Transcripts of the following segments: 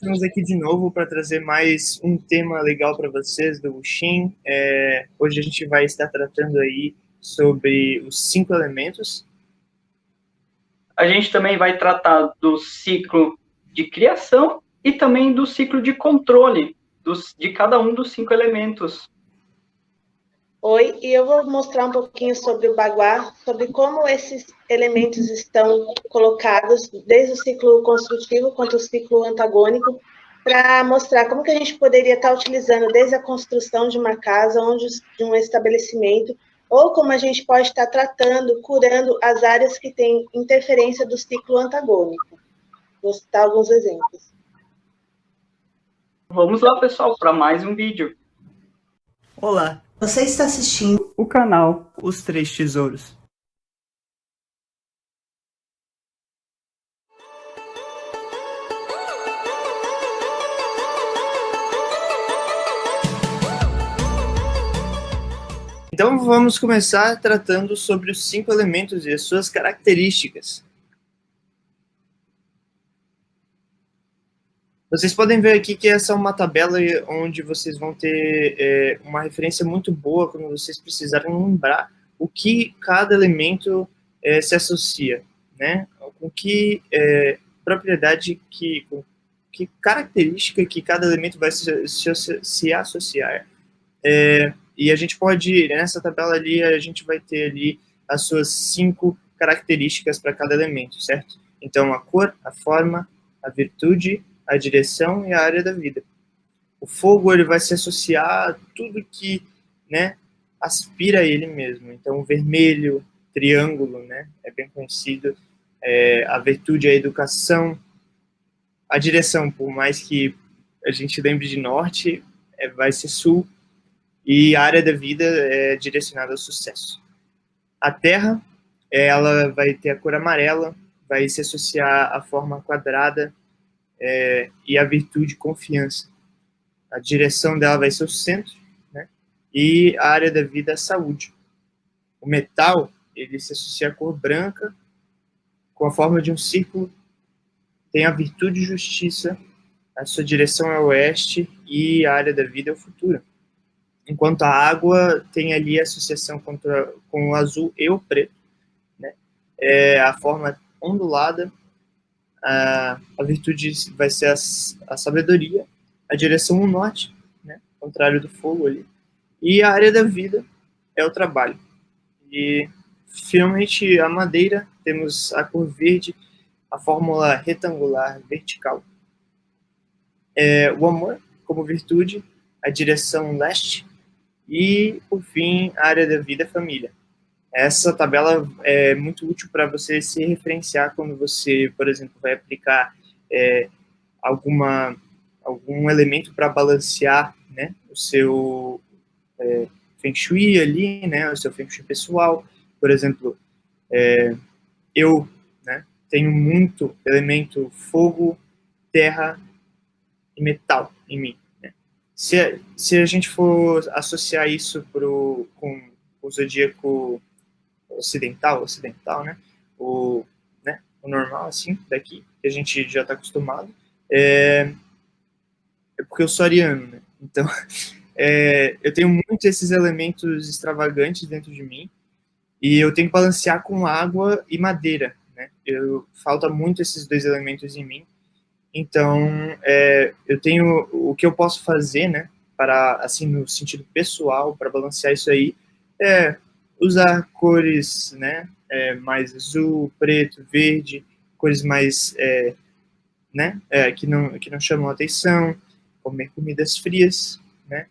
Estamos aqui de novo para trazer mais um tema legal para vocês do Wuxin. Hoje a gente vai estar tratando aí sobre os 5 elementos. A gente também vai tratar do ciclo de criação e também do ciclo de controle de cada um dos 5 elementos. Oi, e eu vou mostrar um pouquinho sobre o Baguá, sobre como esses elementos estão colocados desde o ciclo construtivo quanto o ciclo antagônico, para mostrar como que a gente poderia estar utilizando desde a construção de uma casa, de um estabelecimento, ou como a gente pode estar tratando, curando as áreas que têm interferência do ciclo antagônico. Vou citar alguns exemplos. Vamos lá, pessoal, para mais um vídeo. Olá, Você está assistindo O canal Os Três Tesouros. Então vamos começar tratando sobre os 5 elementos e as suas características. Vocês podem ver aqui que essa é uma tabela onde vocês vão ter uma referência muito boa quando vocês precisarem lembrar o que cada elemento se associa, né? Com que propriedade, com que característica que cada elemento vai se associar. E a gente pode, nessa tabela ali, a gente vai ter ali as suas 5 características para cada elemento, certo? Então, a cor, a forma, a virtude, a direção e a área da vida. O fogo, ele vai se associar a tudo que, né, aspira a ele mesmo. Então, o vermelho, triângulo, né, é bem conhecido. A virtude é a educação. A direção, por mais que a gente lembre de norte, vai ser sul. E a área da vida é direcionada ao sucesso. A terra, ela vai ter a cor amarela, vai se associar à forma quadrada, e a virtude confiança. A direção dela vai ser o centro, né? E a área da vida é a saúde. O metal, ele se associa à cor branca, com a forma de um círculo, tem a virtude e justiça, a sua direção é o oeste e a área da vida é o futuro. Enquanto a água tem ali a associação com o azul e o preto, né? A forma ondulada, a virtude vai ser a sabedoria, a direção o norte, né? Contrário do fogo ali, e a área da vida é o trabalho. E finalmente a madeira, temos a cor verde, a fórmula retangular vertical. O amor como virtude, a direção leste e, por fim, a área da vida família. Essa tabela é muito útil para você se referenciar quando você, por exemplo, vai aplicar algum elemento para balancear, né, o seu Feng Shui ali, né, o seu Feng Shui pessoal. Por exemplo, eu, né, tenho muito elemento fogo, terra e metal em mim. Né? Se a gente for associar isso com o zodíaco ocidental, né? O normal, assim, daqui, que a gente já está acostumado, é porque eu sou ariano, né? Então, eu tenho muito esses elementos extravagantes dentro de mim e eu tenho que balancear com água e madeira, né? Falta muito esses 2 elementos em mim. Então, eu tenho o que eu posso fazer, né? Para, assim, no sentido pessoal, para balancear isso aí, usar cores, né, mais azul, preto, verde, cores mais, né, que não chamam atenção, comer comidas frias, né,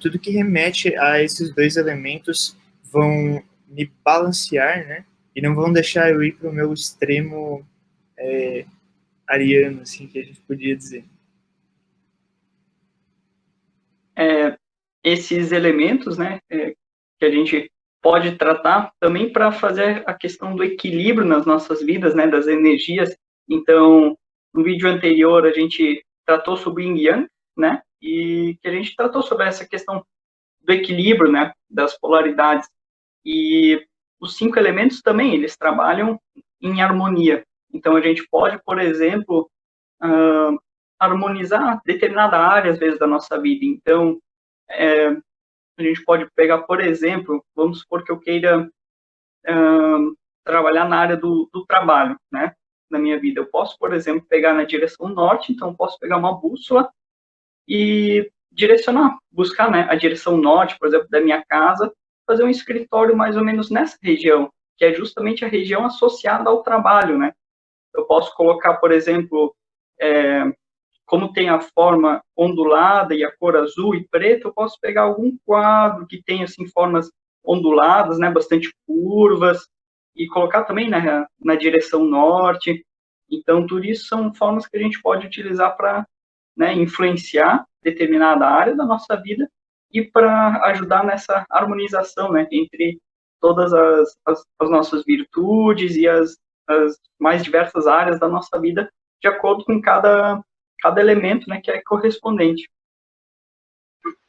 tudo que remete a esses 2 elementos vão me balancear, né, e não vão deixar eu ir para o meu extremo ariano, assim, que a gente podia dizer. Esses elementos, né, que a gente pode tratar também para fazer a questão do equilíbrio nas nossas vidas, né, das energias. Então, no vídeo anterior a gente tratou sobre Yin Yang, né, e que a gente tratou sobre essa questão do equilíbrio, né, das polaridades. E os 5 elementos também, eles trabalham em harmonia. Então, a gente pode, por exemplo, harmonizar determinada área, às vezes, da nossa vida. Então, a gente pode pegar, por exemplo, vamos supor que eu queira trabalhar na área do trabalho, né, na minha vida. Eu posso, por exemplo, pegar na direção norte, então posso pegar uma bússola e direcionar, buscar, né, a direção norte, por exemplo, da minha casa, fazer um escritório mais ou menos nessa região, que é justamente a região associada ao trabalho, né. Eu posso colocar, por exemplo, como tem a forma ondulada e a cor azul e preta, eu posso pegar algum quadro que tenha, assim, formas onduladas, né, bastante curvas, e colocar também na direção norte. Então, tudo isso são formas que a gente pode utilizar para, né, influenciar determinada área da nossa vida e para ajudar nessa harmonização, né, entre todas as nossas virtudes e as mais diversas áreas da nossa vida, de acordo com cada elemento, né, que é correspondente.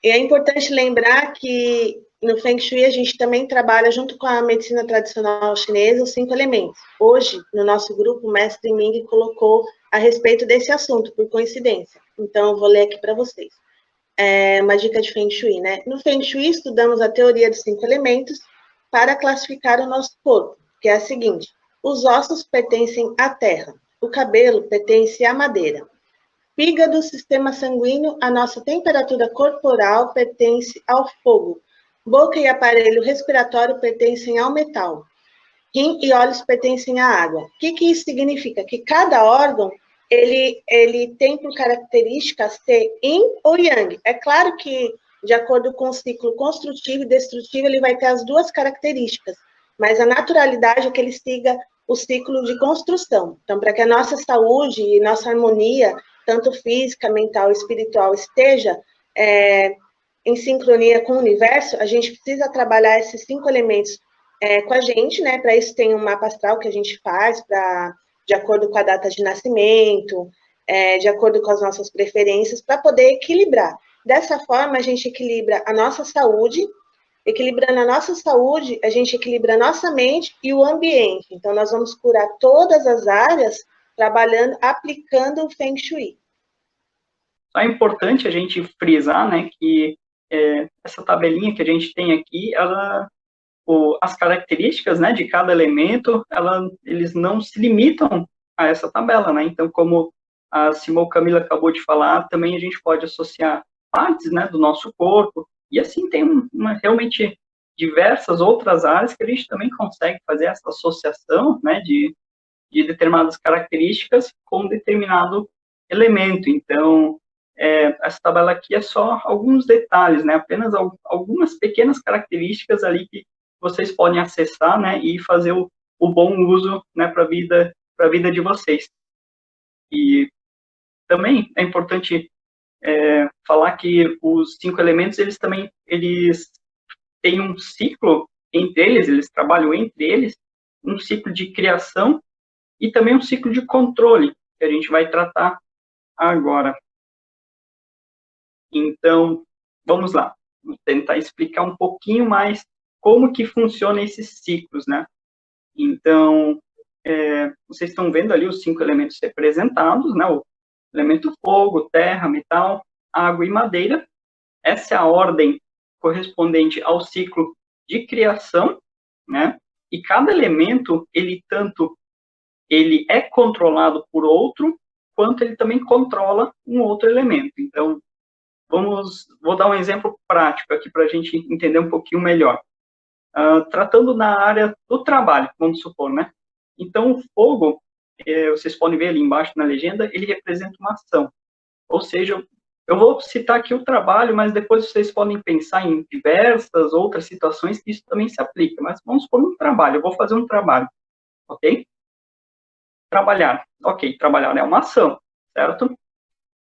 E é importante lembrar que no Feng Shui a gente também trabalha junto com a medicina tradicional chinesa os 5 elementos. Hoje, no nosso grupo, o mestre Ming colocou a respeito desse assunto, por coincidência. Então, eu vou ler aqui para vocês. Uma dica de Feng Shui, né? No Feng Shui, estudamos a teoria dos 5 elementos para classificar o nosso corpo, que é a seguinte: os ossos pertencem à terra, o cabelo pertence à madeira. Fígado, sistema sanguíneo, a nossa temperatura corporal pertence ao fogo. Boca e aparelho respiratório pertencem ao metal. Rim e olhos pertencem à água. O que isso significa? Que cada órgão, ele tem por característica ser yin ou yang. É claro que, de acordo com o ciclo construtivo e destrutivo, ele vai ter as duas características, mas a naturalidade é que ele siga o ciclo de construção. Então, para que a nossa saúde e nossa harmonia, tanto física, mental e espiritual, esteja em sincronia com o universo, a gente precisa trabalhar esses 5 elementos com a gente, né? Para isso tem um mapa astral que a gente faz, de acordo com a data de nascimento, de acordo com as nossas preferências, para poder equilibrar. Dessa forma, a gente equilibra a nossa saúde. Equilibrando a nossa saúde, a gente equilibra a nossa mente e o ambiente. Então, nós vamos curar todas as áreas trabalhando, aplicando o Feng Shui. É importante a gente frisar, né, que essa tabelinha que a gente tem aqui, as características, né, de cada elemento, eles não se limitam a essa tabela, né? Então, como a Simone Camila acabou de falar, também a gente pode associar partes, né, do nosso corpo, e assim tem realmente diversas outras áreas que a gente também consegue fazer essa associação, né, de determinadas características com determinado elemento. Então, essa tabela aqui é só alguns detalhes, né, apenas algumas pequenas características ali que vocês podem acessar, né, e fazer o bom uso, né, para a vida de vocês. E também é importante falar que os 5 elementos, eles têm um ciclo entre eles trabalham entre eles, um ciclo de criação e também um ciclo de controle, que a gente vai tratar agora. Então, vamos lá. Vou tentar explicar um pouquinho mais como que funciona esses ciclos, né? Então, vocês estão vendo ali os 5 elementos representados, né? O elemento fogo, terra, metal, água e madeira. Essa é a ordem correspondente ao ciclo de criação, né? E cada elemento, ele é controlado por outro, quanto ele também controla um outro elemento. Então, vou dar um exemplo prático aqui para a gente entender um pouquinho melhor. Tratando na área do trabalho, vamos supor, né? Então, o fogo, vocês podem ver ali embaixo na legenda, ele representa uma ação. Ou seja, eu vou citar aqui o trabalho, mas depois vocês podem pensar em diversas outras situações que isso também se aplica. Mas vamos supor um trabalho, eu vou fazer um trabalho, ok? Trabalhar, ok, trabalhar é uma ação, certo?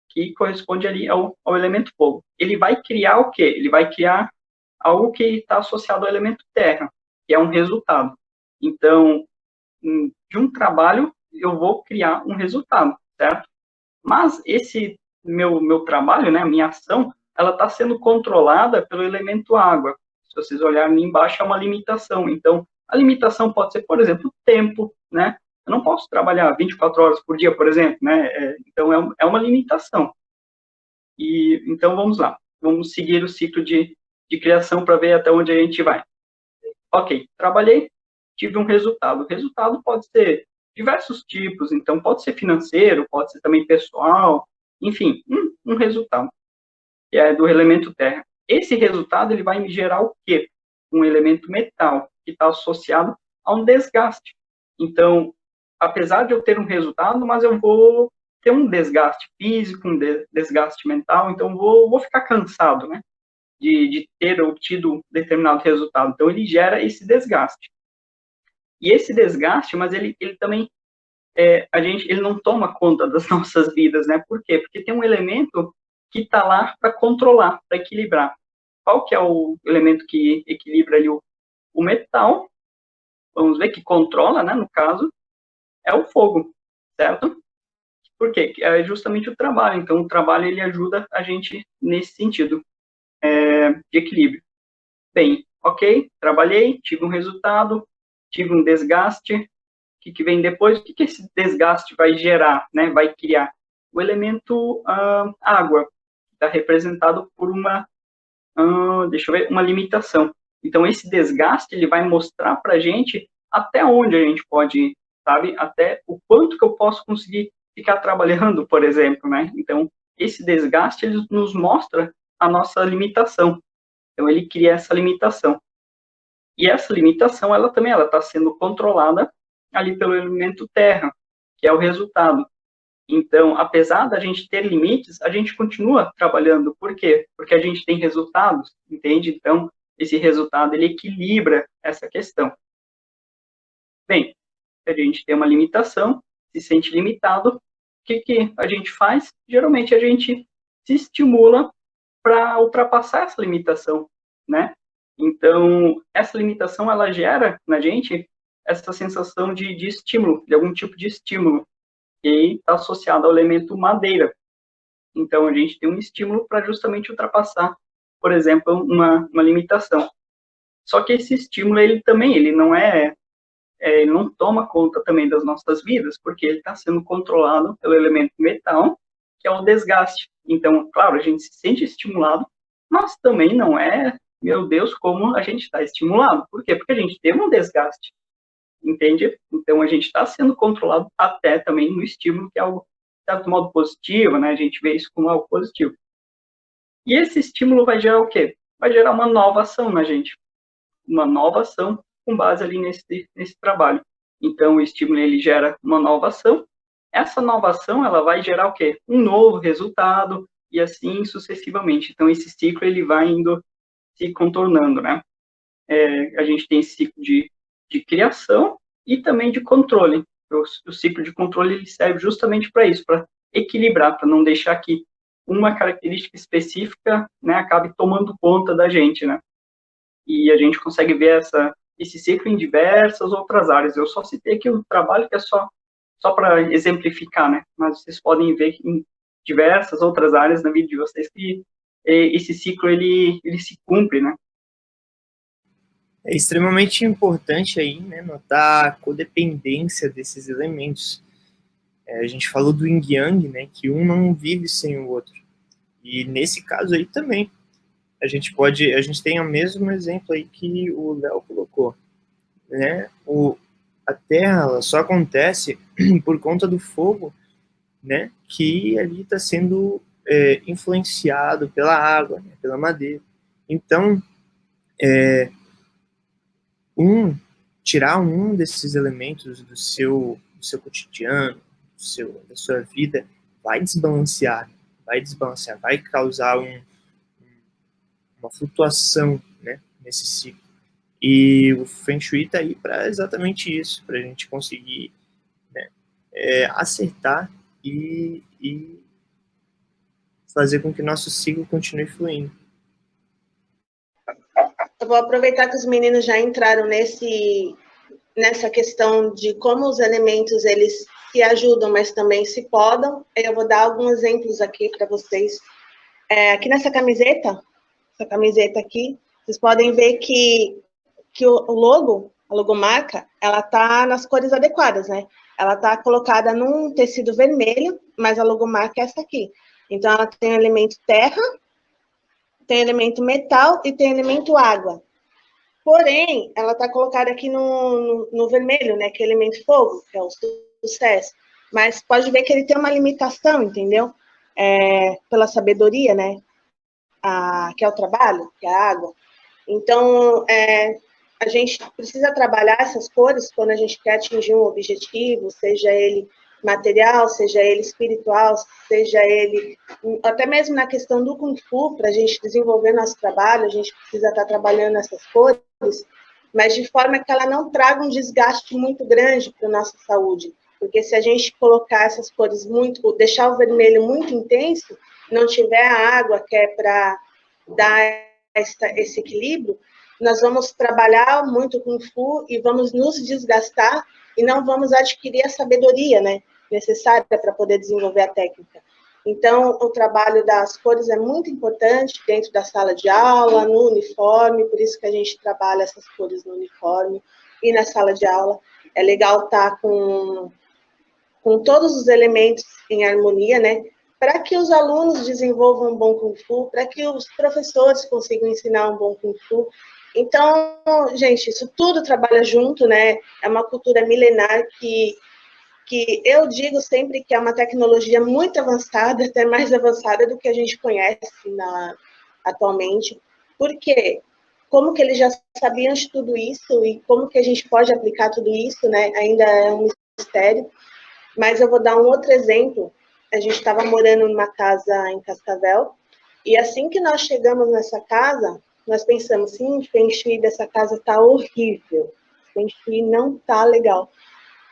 Que corresponde ali ao elemento fogo. Ele vai criar o quê? Ele vai criar algo que está associado ao elemento terra, que é um resultado. Então, de um trabalho, eu vou criar um resultado, certo? Mas esse meu trabalho, né, a minha ação, ela está sendo controlada pelo elemento água. Se vocês olharem ali embaixo, é uma limitação. Então, a limitação pode ser, por exemplo, o tempo, né? Eu não posso trabalhar 24 horas por dia, por exemplo, né? Então, é uma limitação. E, então, vamos lá. Vamos seguir o ciclo de criação para ver até onde a gente vai. Ok, trabalhei, tive um resultado. O resultado pode ser diversos tipos, então pode ser financeiro, pode ser também pessoal, enfim, um resultado, que é do elemento terra. Esse resultado, ele vai me gerar o quê? Um elemento metal, que está associado a um desgaste. Então, apesar de eu ter um resultado, mas eu vou ter um desgaste físico, um desgaste mental, então vou ficar cansado, né? De ter obtido determinado resultado. Então, ele gera esse desgaste. E esse desgaste, mas ele também, ele não toma conta das nossas vidas, né? Por quê? Porque tem um elemento que está lá para controlar, para equilibrar. Qual que é o elemento que equilibra ali o metal? Vamos ver, que controla, né, no caso, é o fogo, certo? Por quê? É justamente o trabalho. Então, o trabalho, ele ajuda a gente nesse sentido de equilíbrio. Bem, ok, trabalhei, tive um resultado, tive um desgaste. O que vem depois? O que esse desgaste vai gerar, né? Vai criar? O elemento água, está representado por uma, deixa eu ver, uma limitação. Então, esse desgaste, ele vai mostrar para a gente até onde a gente pode ir, sabe? Até o quanto que eu posso conseguir ficar trabalhando, por exemplo, né? Então, esse desgaste, ele nos mostra a nossa limitação. Então, ele cria essa limitação. E essa limitação, ela também está sendo controlada ali pelo elemento terra, que é o resultado. Então, apesar da gente ter limites, a gente continua trabalhando. Por quê? Porque a gente tem resultados, entende? Então, esse resultado, ele equilibra essa questão. Bem, a gente tem uma limitação, se sente limitado, o que a gente faz? Geralmente, a gente se estimula para ultrapassar essa limitação, né? Então, essa limitação, ela gera na gente essa sensação de estímulo, de algum tipo de estímulo, que está associado ao elemento madeira. Então, a gente tem um estímulo para justamente ultrapassar, por exemplo, uma limitação. Só que esse estímulo, ele não toma conta também das nossas vidas, porque ele está sendo controlado pelo elemento metal, que é o desgaste. Então, claro, a gente se sente estimulado, mas também não é, meu Deus, como a gente está estimulado. Por quê? Porque a gente teve um desgaste, entende? Então, a gente está sendo controlado até também no estímulo, que é algo, de certo modo, positivo, né? A gente vê isso como algo positivo. E esse estímulo vai gerar o quê? Vai gerar uma nova ação na gente. Uma nova ação com base ali nesse trabalho. Então, o estímulo, ele gera uma nova ação. Essa nova ação, ela vai gerar o quê? Um novo resultado, e assim sucessivamente. Então, esse ciclo, ele vai indo se contornando, né? A gente tem esse ciclo de criação e também de controle. O ciclo de controle, ele serve justamente para isso, para equilibrar, para não deixar que uma característica específica, né, acabe tomando conta da gente, né? E a gente consegue ver esse ciclo em diversas outras áreas. Eu só citei aqui o trabalho, que é só para exemplificar, né? Mas vocês podem ver que em diversas outras áreas na vida de vocês que esse ciclo, ele se cumpre, né? É extremamente importante aí, né, notar a codependência desses elementos. A gente falou do yin yang, né, que um não vive sem o outro. E nesse caso aí também, a gente tem o mesmo exemplo aí que o Léo colocou, né? A Terra, ela só acontece por conta do fogo, né, que ali está sendo influenciado pela água, né, pela madeira. Então, tirar um desses elementos do seu cotidiano, da sua vida, vai desbalancear, vai causar uma flutuação, né, nesse ciclo. E o Feng Shui está aí para exatamente isso, para a gente conseguir, né, acertar e fazer com que nosso ciclo continue fluindo. Eu vou aproveitar que os meninos já entraram nessa questão de como os elementos, eles se ajudam, mas também se podam. Eu vou dar alguns exemplos aqui para vocês. Aqui nessa camiseta, essa camiseta aqui, vocês podem ver que o logo, a logomarca, ela tá nas cores adequadas, né? ela está colocada num tecido vermelho, mas a logomarca é essa aqui. Então, ela tem elemento terra, tem elemento metal e tem elemento água. Porém, ela está colocada aqui no vermelho, né, que é elemento fogo, que é o sucesso. Mas pode ver que ele tem uma limitação, entendeu? Pela sabedoria, né, que é o trabalho, que é a água. Então, a gente precisa trabalhar essas cores quando a gente quer atingir um objetivo, seja ele material, seja ele espiritual, seja ele até mesmo na questão do Kung Fu, para a gente desenvolver nosso trabalho, a gente precisa estar trabalhando essas cores, mas de forma que ela não traga um desgaste muito grande para a nossa saúde, porque se a gente colocar essas cores muito, deixar o vermelho muito intenso, não tiver a água que é para dar esse equilíbrio, nós vamos trabalhar muito Kung Fu e vamos nos desgastar e não vamos adquirir a sabedoria, né, necessária para poder desenvolver a técnica. Então, o trabalho das cores é muito importante dentro da sala de aula, no uniforme, por isso que a gente trabalha essas cores no uniforme e na sala de aula. É legal estar com todos os elementos em harmonia, né, para que os alunos desenvolvam um bom Kung Fu, para que os professores consigam ensinar um bom Kung Fu. Então, gente, isso tudo trabalha junto, né? É uma cultura milenar que eu digo sempre que é uma tecnologia muito avançada, até mais avançada do que a gente conhece atualmente. Por quê? Como que eles já sabiam de tudo isso e como que a gente pode aplicar tudo isso, né? Ainda é um mistério. Mas eu vou dar um outro exemplo. A gente estava morando numa casa em Cascavel, e assim que nós chegamos nessa casa, nós pensamos, sim, o Feng Shui dessa casa está horrível, o Feng Shui não está legal.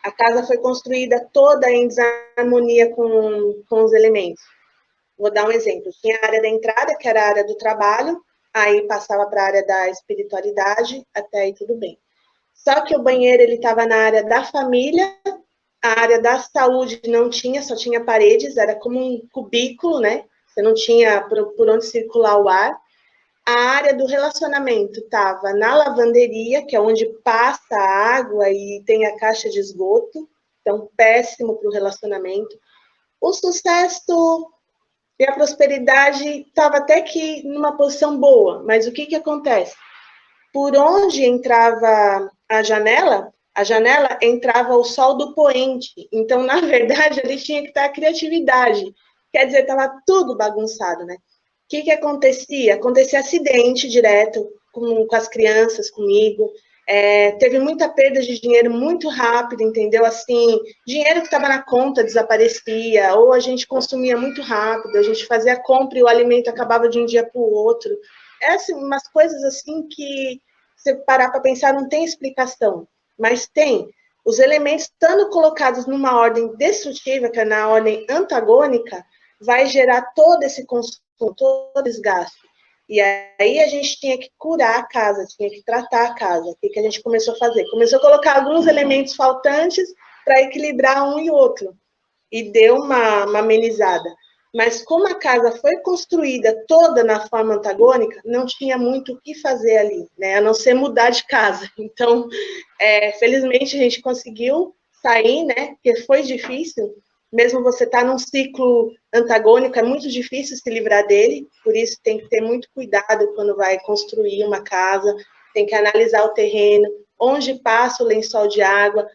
A casa foi construída toda em desarmonia com os elementos. Vou dar um exemplo. Tinha a área da entrada, que era a área do trabalho, aí passava para a área da espiritualidade, até aí tudo bem. Só que o banheiro ele estava na área da família, a área da saúde não tinha, só tinha paredes, era como um cubículo, né? Você não tinha por onde circular o ar. A área do relacionamento estava na lavanderia, que é onde passa a água e tem a caixa de esgoto, então péssimo para o relacionamento. O sucesso e a prosperidade estava até que numa posição boa, mas o que acontece? Por onde entrava a janela entrava o sol do poente. Então, na verdade, ali tinha que estar a criatividade. Quer dizer, estava tudo bagunçado, né? O que acontecia? Acontecia acidente direto com as crianças, comigo. Teve muita perda de dinheiro muito rápido, entendeu? Assim, dinheiro que estava na conta desaparecia, ou a gente consumia muito rápido, a gente fazia a compra e o alimento acabava de um dia para o outro. Assim, umas coisas assim que, se parar para pensar, não tem explicação. Mas tem. Os elementos estando colocados numa ordem destrutiva, que é na ordem antagônica, vai gerar todo esse consumo, todo desgaste. E aí a gente tinha que curar a casa, tinha que tratar a casa. O que a gente começou a fazer? Começou a colocar alguns elementos faltantes para equilibrar um e outro. E deu uma amenizada. Mas como a casa foi construída toda na forma antagônica, não tinha muito o que fazer ali, né? A não ser mudar de casa. Então, felizmente a gente conseguiu sair, né? Porque foi difícil. Mesmo você estar num ciclo antagônico, é muito difícil se livrar dele. Por isso tem que ter muito cuidado quando vai construir uma casa. Tem que analisar o terreno, onde passa o lençol de água,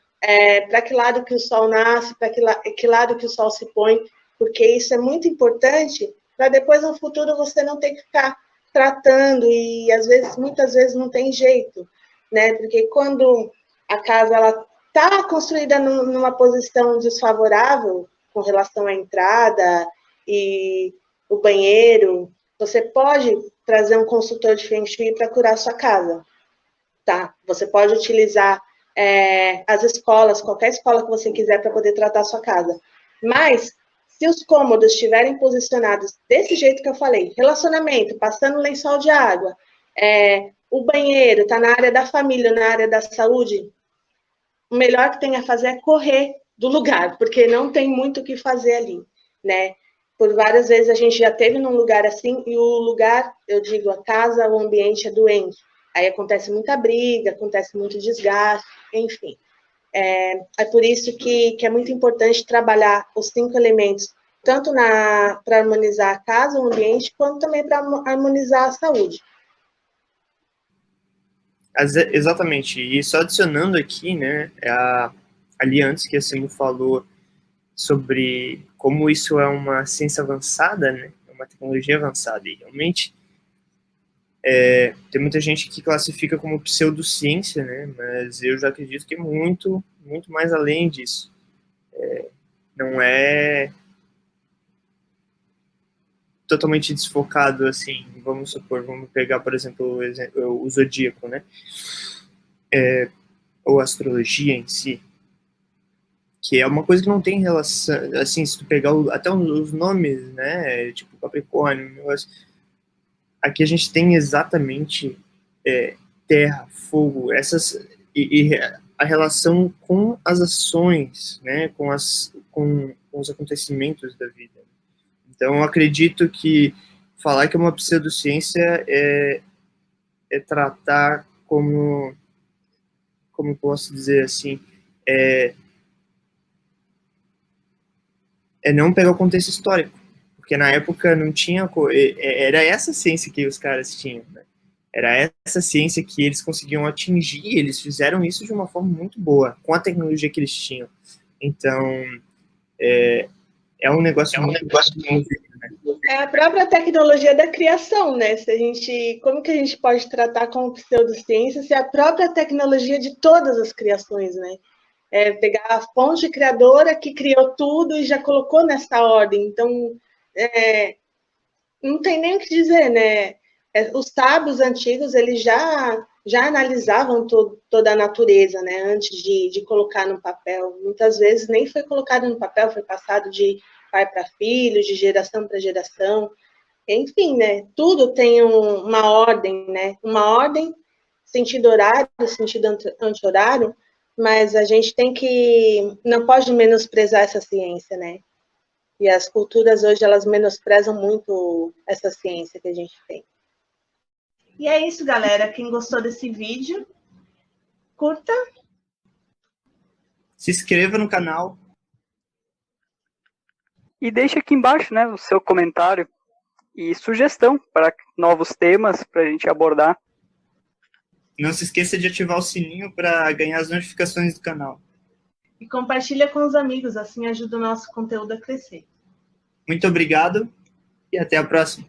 para que lado que o sol nasce, para que lado que o sol se põe, porque isso é muito importante para depois no futuro você não ter que ficar tratando e às vezes, muitas vezes não tem jeito, né? Porque quando a casa ela está construída numa posição desfavorável com relação à entrada e o banheiro, você pode trazer um consultor de Feng Shui para curar a sua casa, tá? Você pode utilizar as escolas, qualquer escola que você quiser para poder tratar a sua casa. Mas, se os cômodos estiverem posicionados desse jeito que eu falei, relacionamento, passando lençol de água, o banheiro está na área da família, na área da saúde, o melhor que tem a fazer é correr do lugar, porque não tem muito o que fazer ali, né? Por várias vezes a gente já teve num lugar assim, e o lugar, eu digo, a casa, o ambiente é doente. Aí acontece muita briga, acontece muito desgaste, enfim. É por isso que é muito importante trabalhar os 5 elementos, tanto para harmonizar a casa, o ambiente, quanto também para harmonizar a saúde. Exatamente. E só adicionando aqui, né, ali antes que a Simone falou sobre como isso é uma ciência avançada, né, uma tecnologia avançada, e realmente tem muita gente que classifica como pseudociência, né, mas eu já acredito que é muito, muito mais além disso. Não é totalmente desfocado, assim, vamos supor, vamos pegar, por exemplo, o zodíaco, né, ou a astrologia em si, que é uma coisa que não tem relação, assim, se tu pegar até os nomes, né, tipo Capricórnio, negócio, aqui a gente tem exatamente terra, fogo, e a relação com as ações, né, com os acontecimentos da vida. Então, eu acredito que falar que é uma pseudociência é tratar como posso dizer assim, é, é não pegar o contexto histórico, porque na época não tinha, era essa ciência que os caras tinham, né? Era essa ciência que eles conseguiam atingir, eles fizeram isso de uma forma muito boa, com a tecnologia que eles tinham. Então, é um negócio muito né? É a própria tecnologia da criação, né? Como que a gente pode tratar como pseudociência se é a própria tecnologia de todas as criações, né? Pegar a fonte criadora que criou tudo e já colocou nessa ordem. Então, não tem nem o que dizer, né? Os sábios antigos, eles já analisavam toda a natureza, né? Antes de colocar no papel. Muitas vezes nem foi colocado no papel, foi passado de pai para filho, de geração para geração. Enfim, né? Tudo tem uma ordem, né? Uma ordem, sentido horário, sentido anti-horário, mas a gente não pode menosprezar essa ciência, né? E as culturas hoje, elas menosprezam muito essa ciência que a gente tem. E é isso, galera. Quem gostou desse vídeo, curta. Se inscreva no canal. E deixe aqui embaixo, né, o seu comentário e sugestão para novos temas para a gente abordar. Não se esqueça de ativar o sininho para ganhar as notificações do canal. E compartilha com os amigos, assim ajuda o nosso conteúdo a crescer. Muito obrigado e até a próxima.